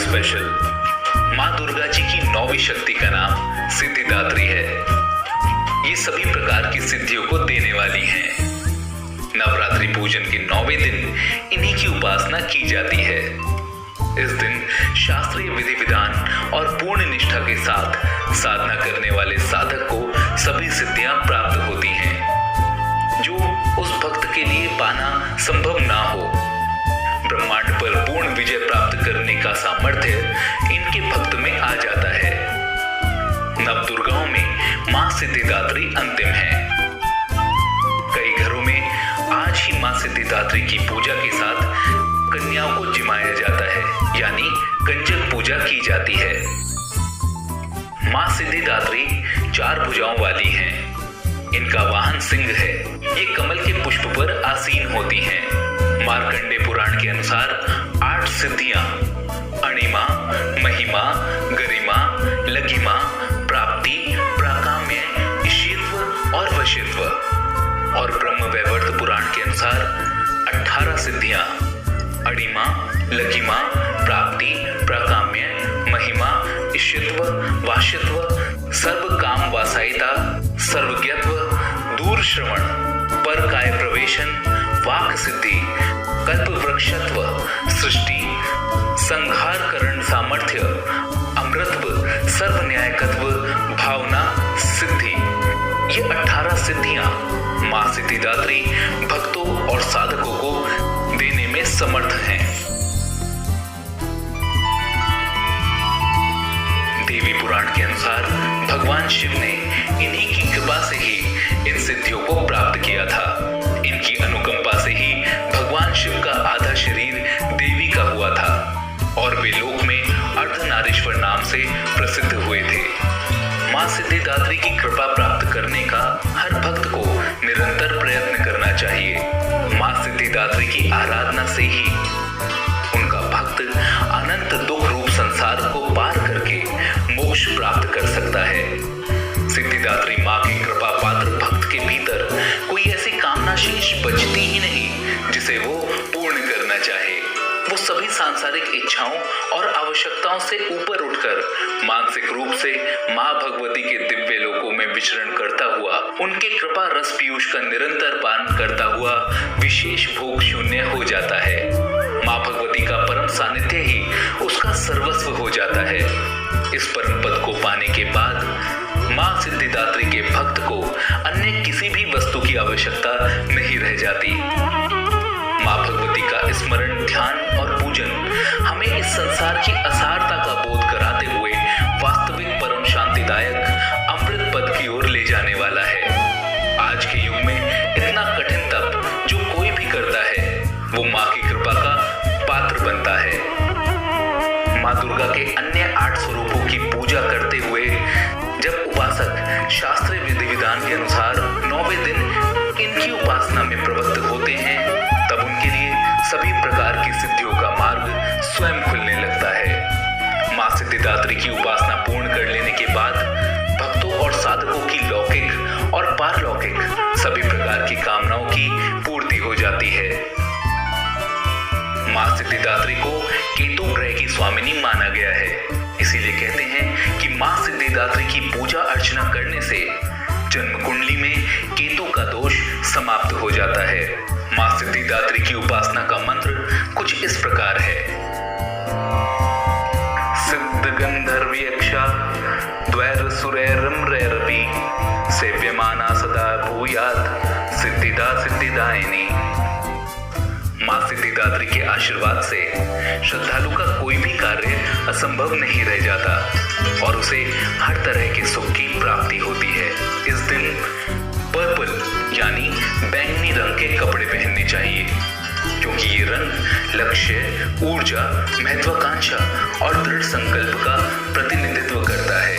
Special. माँ दुर्गा जी की 9वीं शक्ति का नाम सिद्धिदात्री है। ये सभी प्रकार की सिद्धियों को देने वाली हैं। नवरात्रि पूजन के 9वें दिन इन्हीं की उपासना की जाती है। इस दिन शास्त्रीय विधि विधान और पूर्ण निष्ठा के साथ साधना करने वाले साधक को सभी सिद्धियां प्राप्त होती हैं, जो उस भक्त के लिए पाना संभव ना हो। ब्रह्मांड पर पूर्ण विजय प्राप्त करने का सामर्थ्य इनके भक्त में आ जाता है। नवदुर्गाओं में मां सिद्धिदात्री अंतिम है। कई घरों में आज ही मां सिद्धिदात्री की पूजा के साथ कन्याओं को जिमाया जाता है, यानी कंजक पूजा की जाती है। मां सिद्धिदात्री 4 भुजाओं वाली हैं। इनका वाहन सिंह है। ये कमल के पुष्प पर आसीन होती हैं। मार्कंडे पुराण के अनुसार 8 सिद्धियां अणिमा, महिमा, गरिमा, लघिमा, प्राप्ति, प्राकाम्य, ईशित्व और वशित्व, और ब्रह्मवैवर्त पुराण के अनुसार 18 सिद्धियां अणिमा, लघिमा, प्राप्ति, प्राकाम्य, महिमा, ईशित्व, वाशित्व, सर्व काम वासायिता, सर्वज्ञत्व, दूर श्रवण, पर काय प्रवेशन, वाक सिद्धि, कल्प वृक्षत्व, सृष्टि, संहार करण सामर्थ्य, अमृतत्व, सर्व न्यायकत्व, भावना सिद्धि। ये 18 सिद्धियां मां सिद्धिदात्री भक्तों और साधकों को देने में समर्थ हैं। देवी पुराण के अनुसार भगवान शिव ने इन्हीं की कृपा से ही इन सिद्धियों को प्राप्त किया था। इनकी अनुकंपा से ही भगवान शिव का आधा शरीर देवी का हुआ था और वे लोक में अर्धनारीश्वर नाम से प्रसिद्ध हुए थे। मां सिद्धिदात्री की कृपा प्राप्त करने का हर भक्त को निरंतर प्रयत्न करना चाहिए। मां सिद्धिदात्री की आराधना से ही उनका भक्त अनंत दुख रूप संसार को पार करके मोक्ष प्राप्त कर सकता है। सिद्धिदात्री मां की कृपा पात्र भक्त के भीतर कोई ऐसी कामना शेष बचती ही नहीं जिसे वो पूर्ण करना चाहे। वो सभी सांसारिक इच्छाओं और आवश्यकताओं से ऊपर उठकर मानसिक रूप से मां भगवती के दिव्य लोकों में विचरण करता हुआ उनके कृपा रस पीयूष का निरंतर पान करता हुआ विशेष भोग शून्य हो जाता है। मां भगवती का परम सानिध्य ही उसका सर्वस्व हो जाता है। इस परम पद को पाने के बाद मां सिद्धिदात्री के भक्त को अन्य किसी भी वस्तु की आवश्यकता नहीं रह जाती। मां भगवती का स्मरण, ध्यान और पूजन हमें इस संसार की असारता का बोध कराते हुए वास्तविक परम शांतिदायक अमृत पद की ओर ले जाने वाला है। आज के युग में इतना कठिन तप जो कोई भी करता है वो मां की कृपा का पात्र बनता है। मां दुर्गा के अन्य 8 स्वरूपों की पूजा करते हुए जब उपासक शास्त्रीय विधि विधान के अनुसार 9वें दिन इनकी उपासना में प्रवृत्त होते हैं, तब उनके लिए सभी प्रकार की सिद्धियों का मार्ग स्वयं खुलने लगता है। मां सिद्धिदात्री की उपासना पूर्ण कर लेने के बाद भक्तों और साधकों की लौकिक और पारलौकिक सभी प्रकार की कामनाओं की पूर्ति हो जाती है। मां सिद्धिदात्री को केतु ग्रह की स्वामिनी माना गया है। इसीलिए कहते हैं कि मां सिद्धिदात्री की पूजा अर्चना करने से जन्म कुंडली में केतु का दोष समाप्त हो जाता है। मां सिद्धिदात्री की उपासना का मंत्र कुछ इस प्रकार है। सिद्ध गंधर्व यक्षा द्वैर सुरैरमरैरपि सेव्यमाना सदा भूयात् सिद्धिदा सिद्धिदायिनी। मां सिद्धिदात्री के आशीर्वाद से श्रद्धालु का कोई भी कार्य असंभव नहीं रह जाता और उसे हर तरह के सुख की प्राप्ति होती है। इस दिन पर्पल यानी बैंगनी रंग के कपड़े पहनने चाहिए, क्योंकि ये रंग लक्ष्य, ऊर्जा, महत्वाकांक्षा और दृढ़ संकल्प का प्रतिनिधित्व करता है।